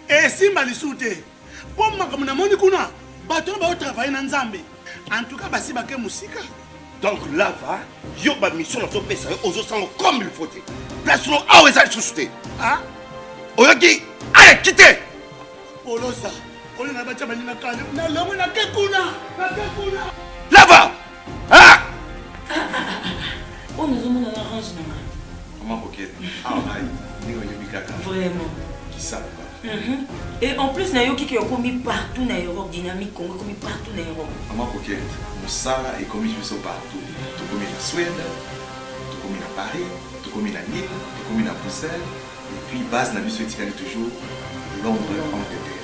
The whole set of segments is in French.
Et si Malisouté, pour moi, comme on a kuna, bateau va travailler dans Nzambe. En tout cas, si baké musique. Donc là, va, yo ba mission na topé ça aux autres comme il faut. Place nous ah ouais ça suscité. Ah? Oyoki, allez quittez. Olosa, on a battu ma ligne calme. Na l'homme na kekuna. Là va. Ah! On nous a arrangé. Comment ok? Ah ouais, ni on kaka. Vraiment. Qui ça? Et en plus, Nayoki qui a commis partout dans l'Europe, dynamique Congo commis partout dans l'Europe. Comment ok? Moussala est commis partout. Tout commis en Suède, tout commis à Paris, tout commis à Lille, tout commis à Bruxelles. Et puis base la vie est toujours Londres, Angleterre.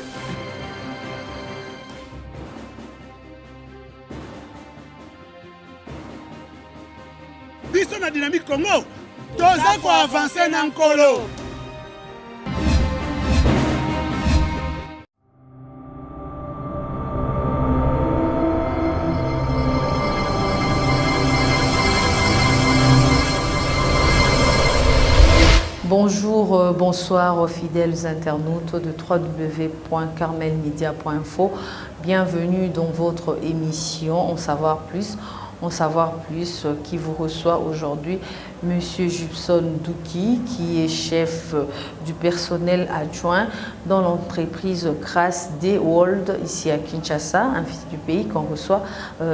Biso na dynamique Congo, toza ko avancer na nkolo. Bonjour, bonsoir aux fidèles internautes de www.carmelmedia.info. Bienvenue dans votre émission En Savoir Plus. En Savoir Plus qui vous reçoit aujourd'hui Monsieur Jubson Douki, qui est chef du personnel adjoint dans l'entreprise Grace Day World ici à Kinshasa, un fils du pays qu'on reçoit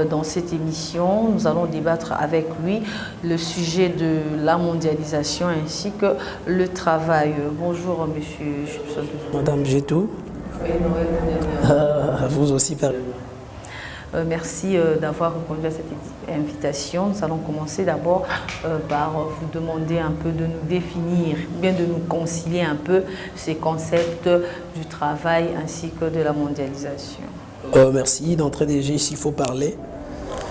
dans cette émission. Nous allons débattre avec lui le sujet de la mondialisation ainsi que le travail. Bonjour Monsieur Jubson Douki. Madame Gétou. Oui, vous aussi, Père. Merci d'avoir répondu à cette invitation. Nous allons commencer d'abord par vous demander un peu de nous définir, bien de nous concilier un peu ces concepts du travail ainsi que de la mondialisation. Merci. D'entrée déjà, il faut parler,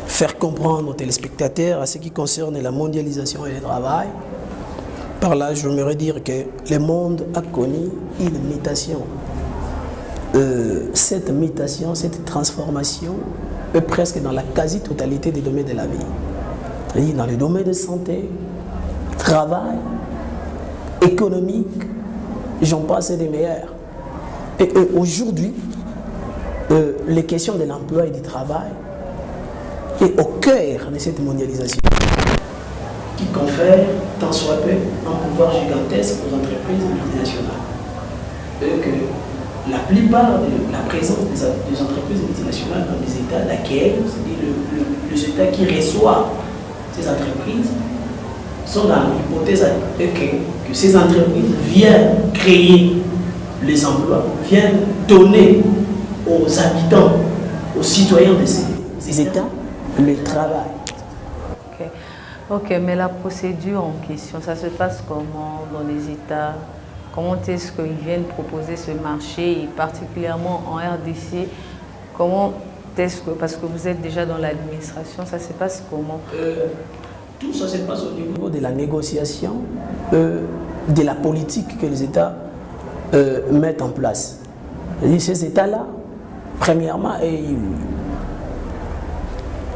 faire comprendre aux téléspectateurs à ce qui concerne la mondialisation et le travail. Par là, je voudrais dire que le monde a connu une mutation. Cette mutation, cette transformation est presque dans la quasi-totalité des domaines de la vie. Dans les domaines de santé, travail, économique, j'en passe des meilleurs. Et aujourd'hui, les questions de l'emploi et du travail est au cœur de cette mondialisation qui confère tant soit peu un pouvoir gigantesque aux entreprises multinationales. Et que la plupart de la présence des entreprises multinationales dans les États d'accueil, c'est-à-dire les États qui reçoivent ces entreprises, sont dans l'hypothèse que ces entreprises viennent créer les emplois, viennent donner aux habitants, aux citoyens de ces États le travail. Ok, mais la procédure en question, ça se passe comment dans les États? Comment est-ce qu'ils viennent proposer ce marché, et particulièrement en RDC? Comment est-ce que, parce que vous êtes déjà dans l'administration, ça se passe comment? Tout ça se passe au niveau de la négociation, de la politique que les États mettent en place. Et ces États-là, premièrement,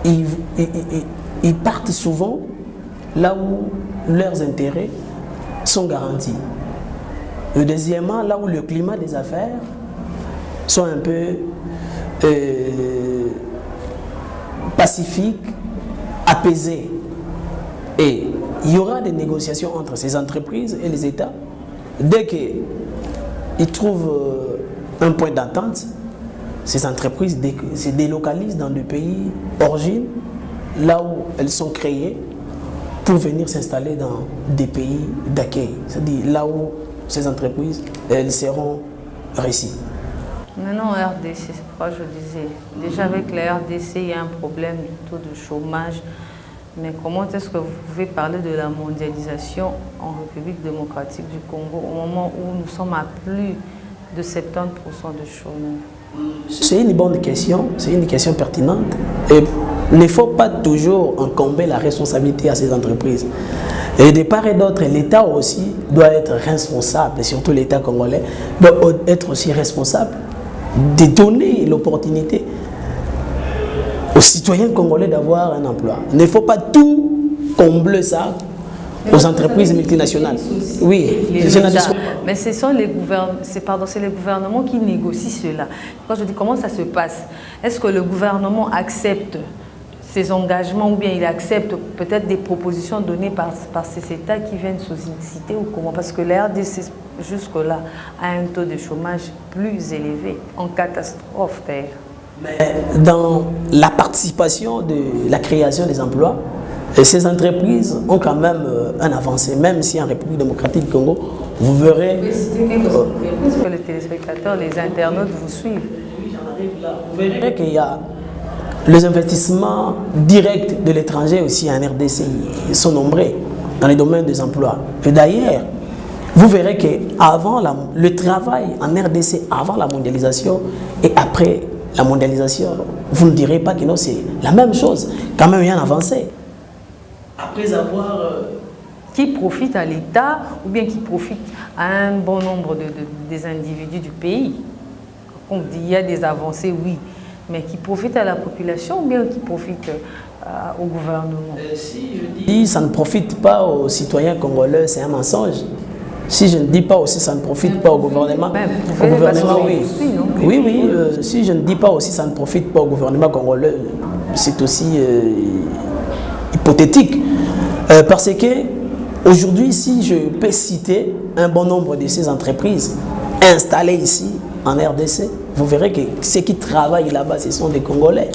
ils partent souvent là où leurs intérêts sont garantis. Et deuxièmement, là où le climat des affaires sont un peu pacifiques, apaisés. Et il y aura des négociations entre ces entreprises et les États. Dès qu'ils trouvent un point d'entente, ces entreprises se délocalisent dans des pays d'origine, là où elles sont créées, pour venir s'installer dans des pays d'accueil. C'est-à-dire là où ces entreprises, elles seront réussies. Maintenant, RDC, c'est pourquoi je disais. Déjà avec la RDC, il y a un problème du taux de chômage. Mais comment est-ce que vous pouvez parler de la mondialisation en République démocratique du Congo au moment où nous sommes à plus de 70% de chômage? C'est une bonne question, c'est une question pertinente. Et il ne faut pas toujours incomber la responsabilité à ces entreprises. Et de part et d'autre, l'État aussi doit être responsable, et surtout l'État congolais doit être aussi responsable de donner l'opportunité aux citoyens congolais d'avoir un emploi. Il ne faut pas tout combler ça aux entreprises multinationales. Oui, mais ce sont les gouvernements qui négocient cela. Quand je dis comment ça se passe, est-ce que le gouvernement accepte ces engagements ou bien il accepte peut-être des propositions données par ces États qui viennent solliciter ou comment? Parce que la RDC jusque-là a un taux de chômage plus élevé, en catastrophe d'ailleurs. Mais dans la participation de la création des emplois, ces entreprises ont quand même un avancé, même si en République démocratique du Congo, vous verrez... Parce que les téléspectateurs, les internautes vous suivent. Vous verrez qu'il y a les investissements directs de l'étranger aussi en RDC, ils sont nombreux dans les domaines des emplois. Et d'ailleurs, vous verrez qu'avant le travail en RDC, avant la mondialisation et après la mondialisation, vous ne direz pas que non, c'est la même chose. Quand même, il y a un avancé. Après avoir... Qui profite à l'État ou bien qui profite à un bon nombre des individus du pays. On dit il y a des avancées, oui, mais qui profite à la population ou bien qui profite au gouvernement? Si je dis ça ne profite pas aux citoyens congolais, c'est un mensonge. Si je ne dis pas aussi ça ne profite pas au gouvernement, oui. Oui, si je ne dis pas aussi ça ne profite pas au gouvernement congolais, c'est aussi hypothétique. Parce que aujourd'hui, si je peux citer un bon nombre de ces entreprises installées ici en RDC, vous verrez que ceux qui travaillent là-bas, ce sont des Congolais.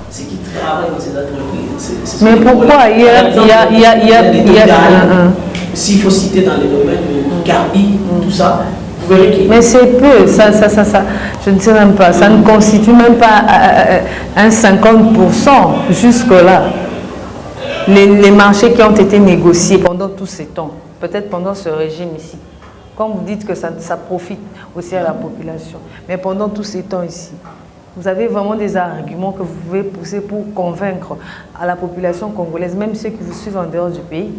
Ceux qui travaillent dans ces entreprises. Mais pourquoi il y a s'il faut citer dans les domaines de Gabi, tout ça, vous verrez que... Mais c'est peu, ça, je ne sais même pas, ça ne constitue même pas un 50% jusque-là. Les marchés qui ont été négociés pendant tous ces temps, peut-être pendant ce régime ici, comme vous dites que ça profite aussi à la population, mais pendant tous ces temps ici, vous avez vraiment des arguments que vous pouvez pousser pour convaincre à la population congolaise, même ceux qui vous suivent en dehors du pays?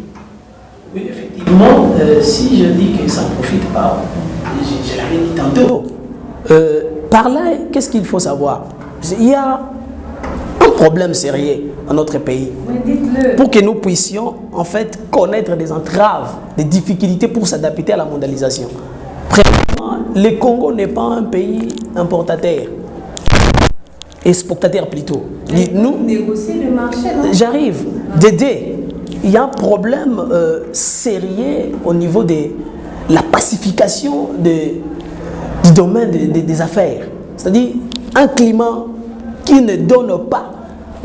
Oui, effectivement, si je dis que ça ne profite pas, je l'avais dit tantôt. Par là, qu'est-ce qu'il faut savoir? Il y a un problème sérieux dans notre pays. Pour que nous puissions en fait connaître des entraves, des difficultés pour s'adapter à la mondialisation. Premièrement, le Congo n'est pas un pays importateur. Exportateur plutôt. Nous négocier le marché. J'arrive d'aider. Il y a un problème sérieux au niveau de la pacification du domaine des affaires. C'est-à-dire un climat qui ne donne pas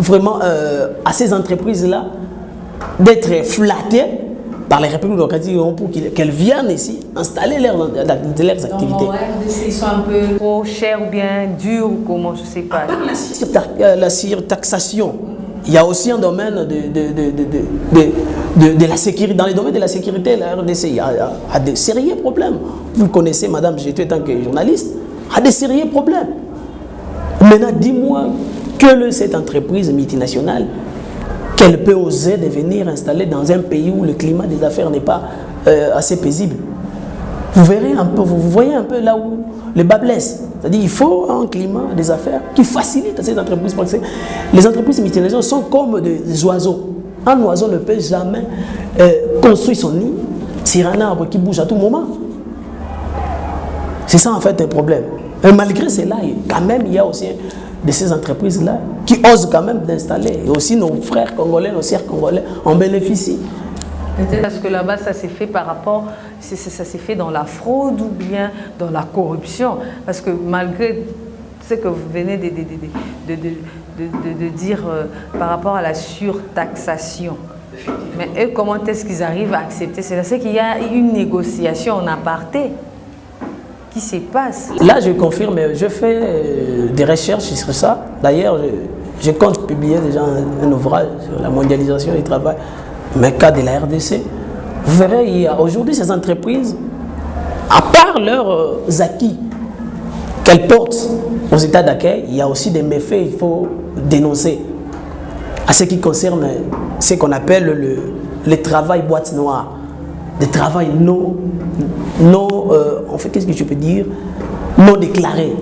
vraiment à ces entreprises-là d'être flattées par les républiques démocratiques pour qu'elles viennent ici installer leurs activités. Ils sont un peu trop chers ou bien durs ou comment, je ne sais pas. La surtaxation. Il y a aussi un domaine de la sécurité. Dans les domaines de la sécurité, la RDC, il y a des sérieux problèmes. Vous connaissez, madame, j'étais en tant que journaliste, il y a des sérieux problèmes. Maintenant, dis-moi, cette entreprise multinationale, qu'elle peut oser de venir installer dans un pays où le climat des affaires n'est pas assez paisible. Vous verrez un peu, vous voyez un peu là où le bas blesse. C'est-à-dire qu'il faut un climat des affaires qui facilite à ces entreprises. Parce que les entreprises multinationales sont comme des oiseaux. Un oiseau ne peut jamais construire son nid sur un arbre qui bouge à tout moment. C'est ça en fait un problème. Et malgré cela, quand même, il y a aussi de ces entreprises-là qui osent quand même d'installer. Et aussi nos frères congolais, nos sœurs congolais en bénéficient. Peut-être parce que là-bas, ça s'est fait par rapport, ça s'est fait dans la fraude ou bien dans la corruption. Parce que malgré ce que vous venez de dire par rapport à la surtaxation, mais eux, comment est-ce qu'ils arrivent à accepter cela? C'est qu'il y a une négociation en aparté qui se passe. Là, je confirme, je fais des recherches sur ça. D'ailleurs, je compte publier déjà un ouvrage sur la mondialisation du travail, mais cas de la RDC. Vous verrez, il y a aujourd'hui ces entreprises, à part leurs acquis qu'elles portent aux états d'accueil, il y a aussi des méfaits qu'il faut dénoncer. À ce qui concerne ce qu'on appelle le travail boîte noire, des travail en fait, qu'est-ce que je peux dire, non déclarés.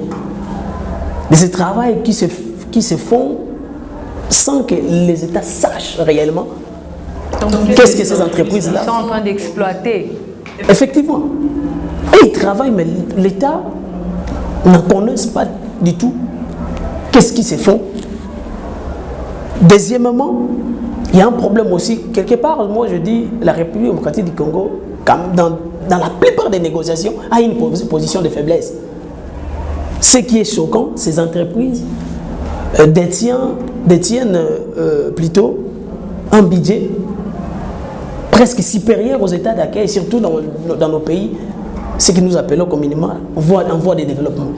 Mais ce travail qui se font sans que les États sachent réellement Qu'est-ce que ces entreprises-là sont en train d'exploiter? Effectivement. Et ils travaillent, mais l'État n'en connaissent pas du tout. Qu'est-ce qu'ils se font? Deuxièmement, il y a un problème aussi. Quelque part, moi je dis, la République démocratique du Congo, dans la plupart des négociations, a une position de faiblesse. Ce qui est choquant, ces entreprises détiennent plutôt un budget presque supérieur aux États d'accueil, surtout dans nos pays, ce que nous appelons communément en voie de développement.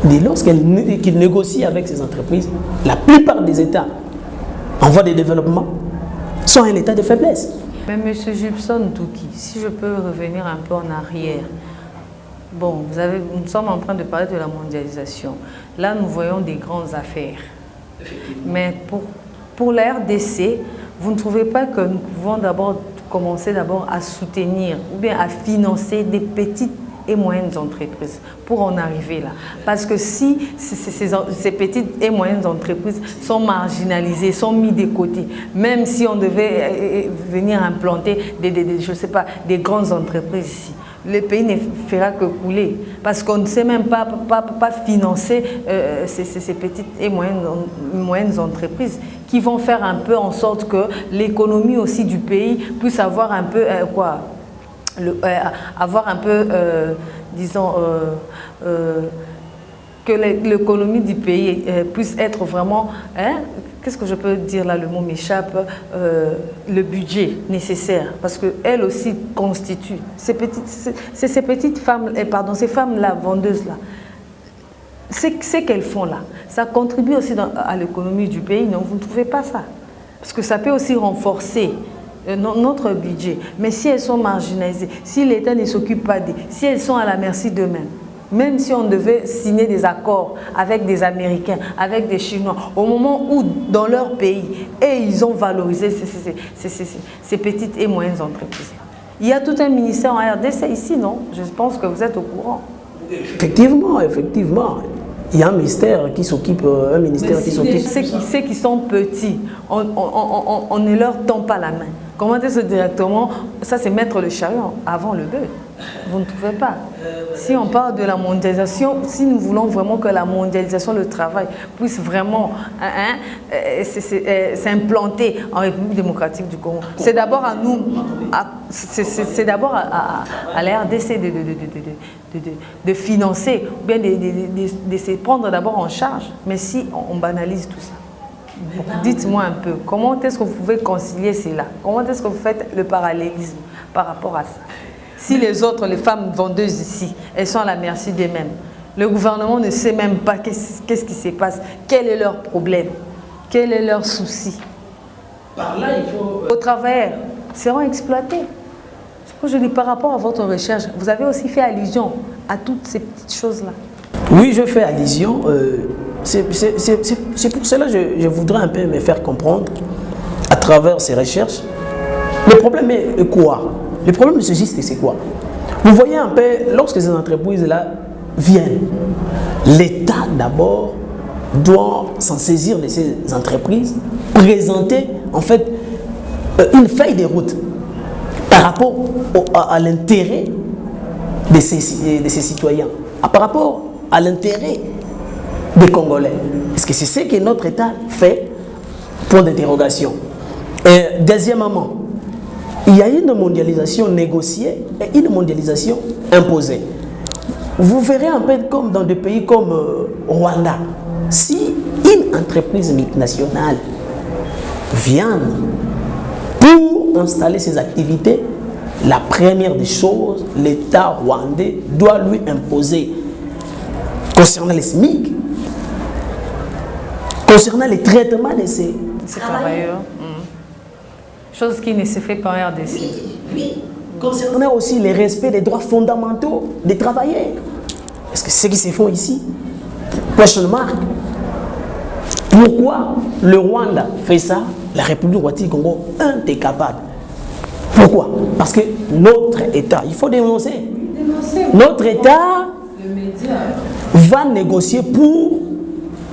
Et lorsqu'ils négocient avec ces entreprises, la plupart des États en voie de développement sont un état de faiblesse. Mais M. Gibson Douki, si je peux revenir un peu en arrière. Bon, nous sommes en train de parler de la mondialisation. Là, nous voyons des grandes affaires. Mais pour la RDC, vous ne trouvez pas que nous pouvons commencer à soutenir ou bien à financer des petites et moyennes entreprises pour en arriver là? Parce que si ces petites et moyennes entreprises sont marginalisées, sont mises de côté, même si on devait venir implanter je sais pas, des grandes entreprises ici, le pays ne fera que couler parce qu'on ne sait même pas financer ces petites et moyennes entreprises qui vont faire un peu en sorte que l'économie aussi du pays puisse avoir un peu disons, que l'économie du pays puisse être vraiment, qu'est-ce que je peux dire là, le mot m'échappe, le budget nécessaire, parce qu'elle aussi constitue, ces petites femmes, ces femmes-là, vendeuses-là, ce qu'elles font là, ça contribue aussi à l'économie du pays, non, vous ne trouvez pas ça? Parce que ça peut aussi renforcer notre budget. Mais si elles sont marginalisées, si l'État ne s'occupe pas d'elles, si elles sont à la merci d'eux-mêmes, même si on devait signer des accords avec des Américains, avec des Chinois, au moment où dans leur pays, ils ont valorisé ces petites et moyennes entreprises-là. Il y a tout un ministère en RDC ici, non? Je pense que vous êtes au courant. Effectivement. Il y a un ministère qui s'occupe, Ceux qui sont petits, on ne leur tend pas la main. Comment est-ce directement? Ça, c'est mettre le chariot avant le bœuf. Vous ne trouvez pas? Si on parle de la mondialisation, si nous voulons vraiment que la mondialisation, le travail, puisse vraiment s'implanter en République démocratique du Congo, c'est d'abord à nous, c'est d'abord à la RDC de financer, ou bien de se prendre d'abord en charge. Mais si on banalise tout ça, dites-moi un peu, comment est-ce que vous pouvez concilier cela? Comment est-ce que vous faites le parallélisme par rapport à ça? Si les autres, les femmes vendeuses ici, elles sont à la merci d'elles-mêmes, le gouvernement ne sait même pas qu'est-ce qui se passe, quel est leur problème, quel est leur souci. Par là, il faut... Aux travailleurs seront exploités. Ce que je dis par rapport à votre recherche, vous avez aussi fait allusion à toutes ces petites choses-là. Oui, je fais allusion. C'est pour cela que je voudrais un peu me faire comprendre à travers ces recherches. Le problème est quoi? Le problème de ce geste, c'est quoi? Vous voyez un peu, lorsque ces entreprises-là viennent, l'État d'abord doit s'en saisir de ces entreprises, présenter en fait une feuille de route par rapport à l'intérêt de ces citoyens, par rapport à l'intérêt des Congolais. Est-ce que c'est ce que notre État fait? Point d'interrogation. Et deuxièmement, il y a une mondialisation négociée et une mondialisation imposée. Vous verrez un peu comme dans des pays comme Rwanda. Si une entreprise multinationale vient pour installer ses activités, la première des choses, l'État rwandais doit lui imposer, concernant les SMIC, concernant les traitements de ces travailleurs. Chose qui ne se fait pas en RDC. Oui. Concernant aussi le respect des droits fondamentaux des travailleurs. Est-ce que c'est ce qui se fait ici? Question mark. Pourquoi le Rwanda fait ça? La République démocratique du Congo est incapable. Pourquoi? Parce que notre État, il faut dénoncer. Notre État va négocier pour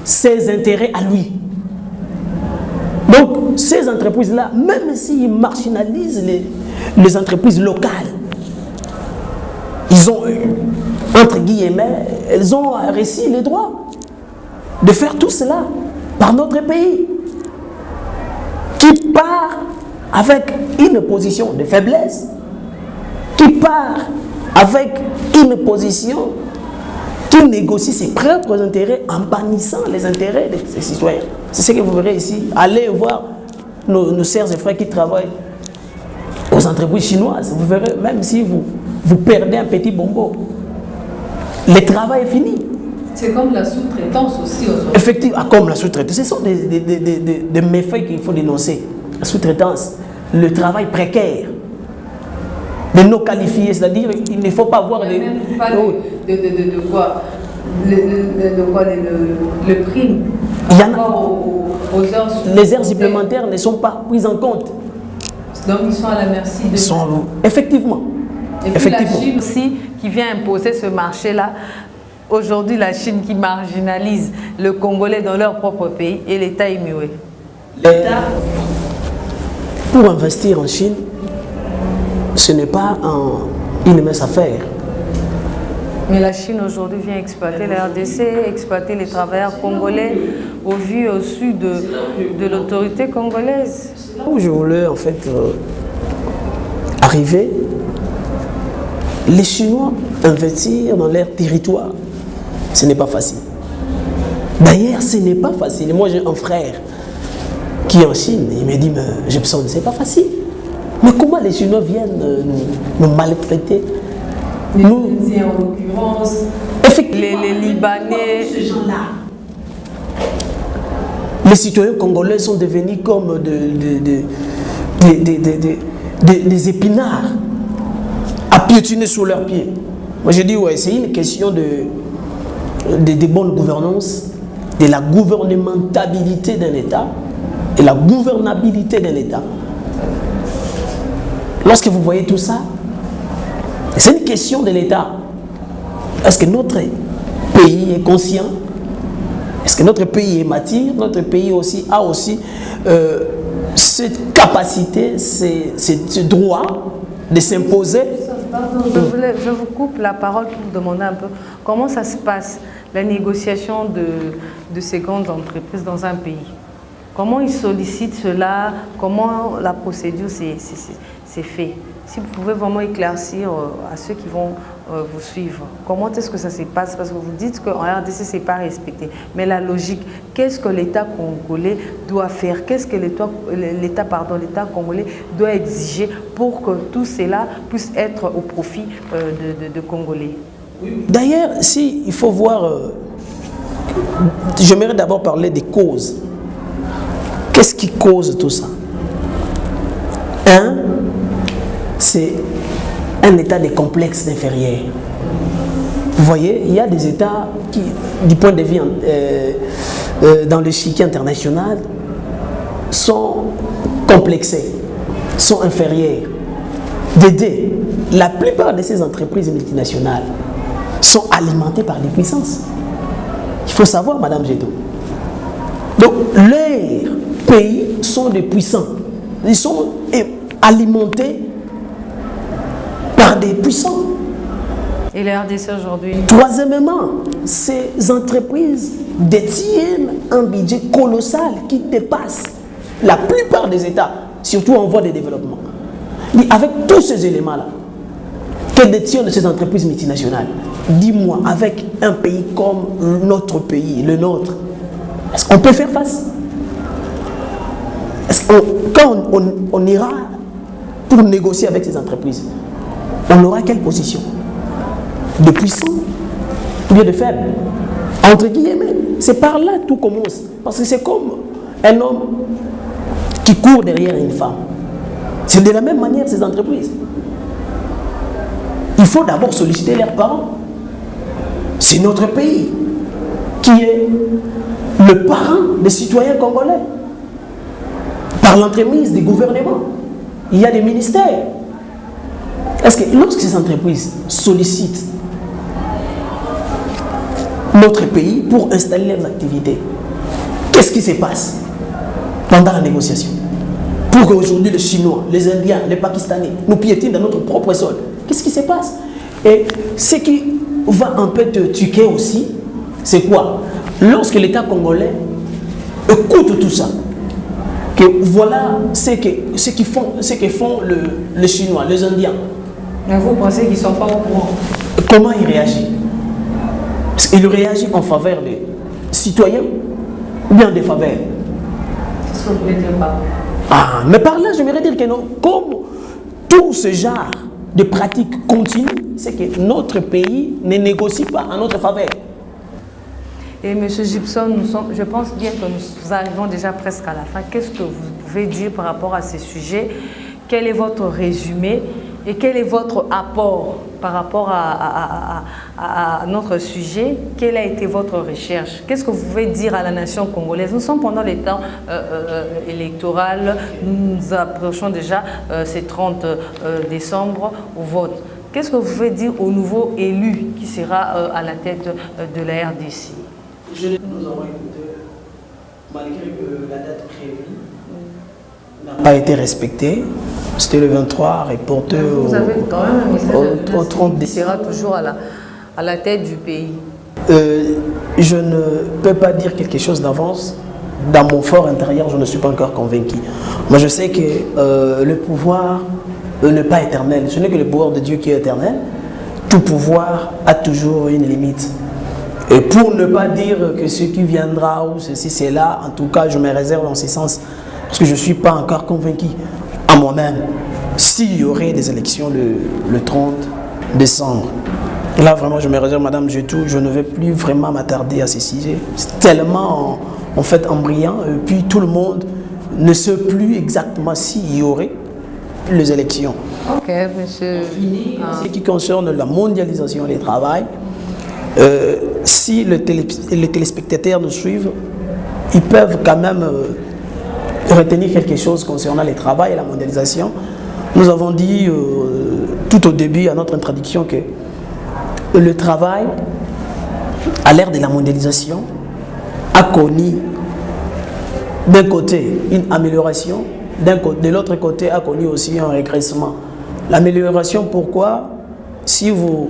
ses intérêts à lui. Donc, ces entreprises-là, même s'ils marginalisent les entreprises locales, ils ont, entre guillemets, elles ont réussi le droit de faire tout cela par notre pays, qui part avec une position de faiblesse, qui part avec une position qui négocie ses propres intérêts en bannissant les intérêts de ses citoyens. C'est ce que vous verrez ici. Allez voir nos sœurs et frères qui travaillent aux entreprises chinoises. Vous verrez, même si vous perdez un petit bonbon, le travail est fini. C'est comme la sous-traitance aussi aujourd'hui. Effectivement, comme la sous-traitance. Ce sont des méfaits qu'il faut dénoncer. La sous-traitance, le travail précaire, de non qualifiés, c'est-à-dire il ne faut pas avoir Il n'y a même pas de quoi le prime. Il y en a. Aux heures Les heures supplémentaires ne sont pas prises en compte. Donc ils sont à la merci de... Effectivement. Et puis la Chine aussi qui vient imposer ce marché-là. Aujourd'hui, la Chine qui marginalise le Congolais dans leur propre pays et l'État est muet. L'État, pour investir en Chine, ce n'est pas une mince affaire. Mais la Chine aujourd'hui vient exploiter la RDC, exploiter les travailleurs congolais au vu et au su de l'autorité congolaise. Là où je voulais en fait arriver, les Chinois investir dans leur territoire, ce n'est pas facile. D'ailleurs, ce n'est pas facile. Moi, j'ai un frère qui est en Chine, il me dit, mais Jepson, c'est pas facile. Mais comment les Chinois viennent nous maltraiter? Les Indiens en l'occurrence, les Libanais. Ces gens-là. Les citoyens congolais sont devenus comme des épinards à piétiner sous leurs pieds. Moi je dis, ouais, c'est une question de bonne gouvernance, de la gouvernementabilité d'un État et la gouvernabilité d'un État. Lorsque vous voyez tout ça, c'est une question de l'État. Est-ce que notre pays est conscient? Est-ce que notre pays est mature? Notre pays aussi a aussi cette capacité, ce droit de s'imposer? Pardon, je vous coupe la parole pour vous demander un peu comment ça se passe, la négociation de ces grandes entreprises dans un pays. Comment ils sollicitent cela? Comment la procédure s'est faite? Si vous pouvez vraiment éclaircir à ceux qui vont vous suivre, comment est-ce que ça se passe? Parce que vous dites qu'en RDC, ce n'est pas respecté. Mais la logique, qu'est-ce que l'État congolais doit faire? Qu'est-ce que l'État congolais doit exiger pour que tout cela puisse être au profit de Congolais? D'ailleurs, si il faut voir, j'aimerais d'abord parler des causes. Qu'est-ce qui cause tout ça? C'est un état de complexe inférieur. Vous voyez, il y a des États qui, du point de vue dans l'échiquier international, sont complexés, sont inférieurs. La plupart de ces entreprises multinationales sont alimentées par des puissances. Il faut savoir, Madame Gédo. Donc, leurs pays sont des puissants. Ils sont alimentés par des puissants. Et la RDC aujourd'hui? Troisièmement, ces entreprises détiennent un budget colossal qui dépasse la plupart des États, surtout en voie de développement. Et avec tous ces éléments-là, que détiennent ces entreprises multinationales? Dis-moi, avec un pays comme notre pays, le nôtre, est-ce qu'on peut faire face? Quand on ira pour négocier avec ces entreprises, on aura quelle position? De puissant ou bien de faible? Entre guillemets, c'est par là que tout commence. Parce que c'est comme un homme qui court derrière une femme. C'est de la même manière ces entreprises. Il faut d'abord solliciter leurs parents. C'est notre pays qui est le parent des citoyens congolais. Par l'entremise des gouvernements, il y a des ministères. Est-ce que lorsque ces entreprises sollicitent notre pays pour installer leurs activités, qu'est-ce qui se passe? pendant la négociation. Pour qu'aujourd'hui les Chinois, les Indiens, les Pakistanais nous piétinent dans notre propre sol. Qu'est-ce qui se passe? Et ce qui va un peu te tuer aussi, c'est quoi? Lorsque l'État congolais écoute tout ça, que voilà ce que font les Chinois, les Indiens. Mais vous pensez qu'ils ne sont pas au courant? Comment il réagit? Il réagit en faveur des citoyens ou bien des faveurs? C'est ce que vous voulez dire par là. Ah, mais par là, j'aimerais dire que non, comme tout ce genre de pratiques continuent, c'est que notre pays ne négocie pas en notre faveur. Et M. Gibson, je pense bien que nous arrivons déjà presque à la fin. Qu'est-ce que vous pouvez dire par rapport à ces sujets? Quel est votre résumé et quel est votre apport par rapport à notre sujet? Quelle a été votre recherche? Qu'est-ce que vous pouvez dire à la nation congolaise? Nous sommes pendant les temps électoraux, nous nous approchons déjà ces 30 décembre au vote. Qu'est-ce que vous pouvez dire au nouveau élu qui sera à la tête de la RDC? Nous avons écouté, malgré que la date prévue n'a pas été respectée, c'était le 23, reporté vous avez quand même un message au 30 qui sera toujours à la tête du pays. Je ne peux pas dire quelque chose d'avance. Dans mon fort intérieur, je ne suis pas encore convaincu. Moi, je sais que le pouvoir n'est pas éternel. Ce n'est que le pouvoir de Dieu qui est éternel. Tout pouvoir a toujours une limite. Et pour ne pas dire que ce qui viendra ou ceci, c'est là, en tout cas, je me réserve en ce sens, parce que je ne suis pas encore convaincu à moi-même. S'il y aurait des élections le 30 décembre, là, vraiment, je me réserve, Madame Jetou, je ne vais plus vraiment m'attarder à ces sujets. C'est tellement, en fait, embrayant, et puis tout le monde ne sait plus exactement s'il y aurait les élections. Ok, monsieur. Ce qui concerne la mondialisation du travail, si les téléspectateurs nous suivent, ils peuvent quand même retenir quelque chose concernant le travail et la mondialisation. Nous avons dit tout au début à notre introduction que le travail, à l'ère de la mondialisation, a connu d'un côté une amélioration, de l'autre côté a connu aussi un régressement. L'amélioration, pourquoi? Si vous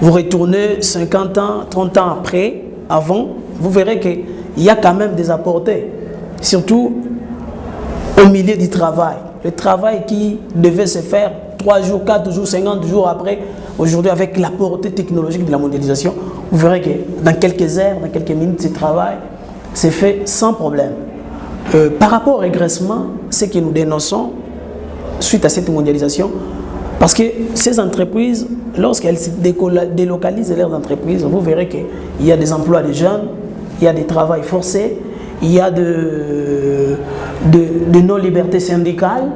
retournez 50 ans, 30 ans après, avant, vous verrez qu'il y a quand même des apportés, surtout au milieu du travail. Le travail qui devait se faire 3 jours, 4 jours, 50 jours après, aujourd'hui avec la portée technologique de la mondialisation, vous verrez que dans quelques heures, dans quelques minutes, ce travail s'est fait sans problème. Par rapport au régressement, ce que nous dénonçons suite à cette mondialisation, parce que ces entreprises, lorsqu'elles se délocalisent leurs entreprises, vous verrez qu'il y a des emplois de jeunes, il y a des travails forcés, il y a de non-liberté syndicale,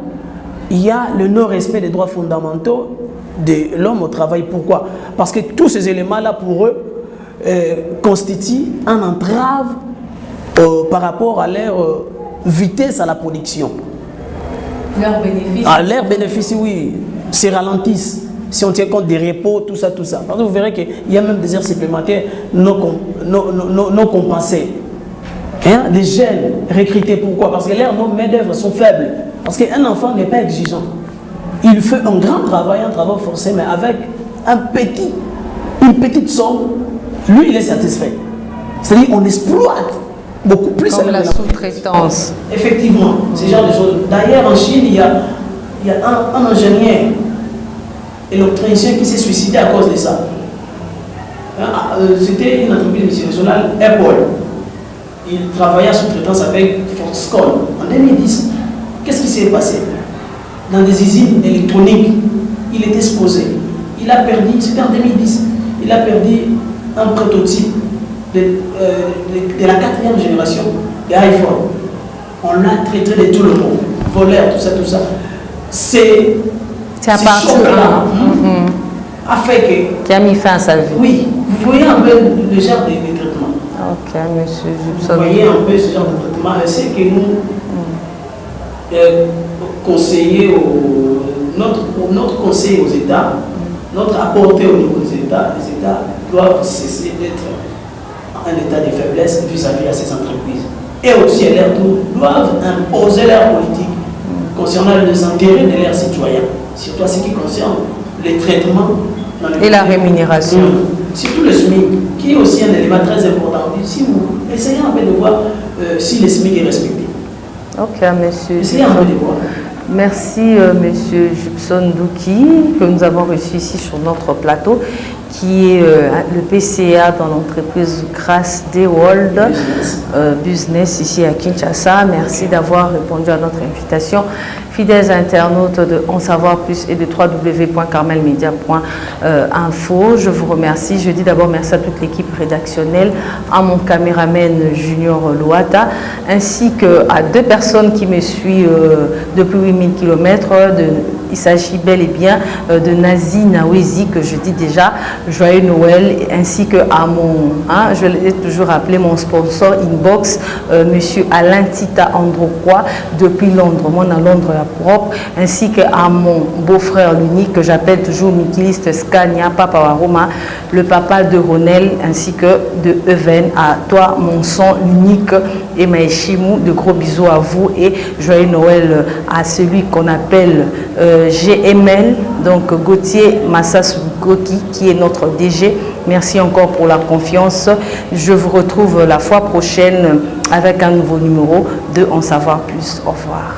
il y a le non-respect des droits fondamentaux de l'homme au travail. Pourquoi? Parce que tous ces éléments-là, pour eux, constituent un entrave par rapport à leur vitesse à la production. Leurs bénéfices. À leurs bénéfices, oui, se ralentissent. Si on tient compte des repos, tout ça, tout ça. Parce que vous verrez qu'il y a même des heures supplémentaires non compensées. Hein? Les jeunes recrutés, pourquoi? Parce que leurs main-d'œuvre sont faibles. Parce qu'un enfant n'est pas exigeant. Il fait un grand travail, un travail forcé, mais avec une petite somme, lui, il est satisfait. C'est-à-dire qu'on exploite beaucoup plus. Comme la sous-traitance. Effectivement, ce genre de choses. D'ailleurs, en Chine, il y a un ingénieur électricien qui s'est suicidé à cause de ça. C'était une entreprise multinationale, Apple. Il travaillait en sous-traitance avec Foxconn en 2010. Qu'est-ce qui s'est passé? Dans des usines électroniques, il était exposé. Il a perdu, c'était en 2010, il a perdu un prototype de la 4e génération de iPhone. On l'a traité de tout le monde, voleur, tout ça, tout ça. C'est à partir de là a fait que... Qui a mis fin à sa vie. Oui, vous voyez un peu le genre de traitement. Ok, monsieur Gibson. Vous voyez un peu ce genre de traitement. C'est que nous, conseiller notre conseil aux États, notre apporté au niveau des États, les États doivent cesser d'être en état de faiblesse vis-à-vis de ces entreprises. et aussi à leur tour, doivent imposer leur politique concernant les intérêts de leurs citoyens, surtout à ce qui concerne les traitements et la rémunération. Surtout le SMIC, qui est aussi un élément très important. Si vous essayez un peu de voir si le SMIC est respecté. Ok, monsieur. Essayez un peu de voir. Merci, monsieur Jupson Douki, que nous avons reçu ici sur notre plateau, qui est le PCA dans l'entreprise Grace Day World Business ici à Kinshasa. Merci d'avoir répondu à notre invitation. Fidèles internautes de En Savoir Plus et de www.carmelmedia.info, je vous remercie. Je dis d'abord merci à toute l'équipe rédactionnelle, à mon caméraman Junior Loata, ainsi qu'à 2 personnes qui me suivent depuis 8000 km. Il s'agit bel et bien de Nazi Nawezi, que je dis déjà joyeux Noël, ainsi que à mon, je l'ai toujours appelé mon sponsor inbox, monsieur Alain Tita Androquois depuis Londres, moi à Londres la propre, ainsi que à mon beau-frère l'unique que j'appelle toujours Mikiliste Scania, papa Waroma, le papa de Ronel, ainsi que de Even, à toi mon sang unique et Maïchimou, de gros bisous à vous et joyeux Noël à celui qu'on appelle GML, donc Gauthier Massas Goki, qui est notre DG. Merci encore pour la confiance. Je vous retrouve la fois prochaine avec un nouveau numéro de En Savoir Plus. Au revoir.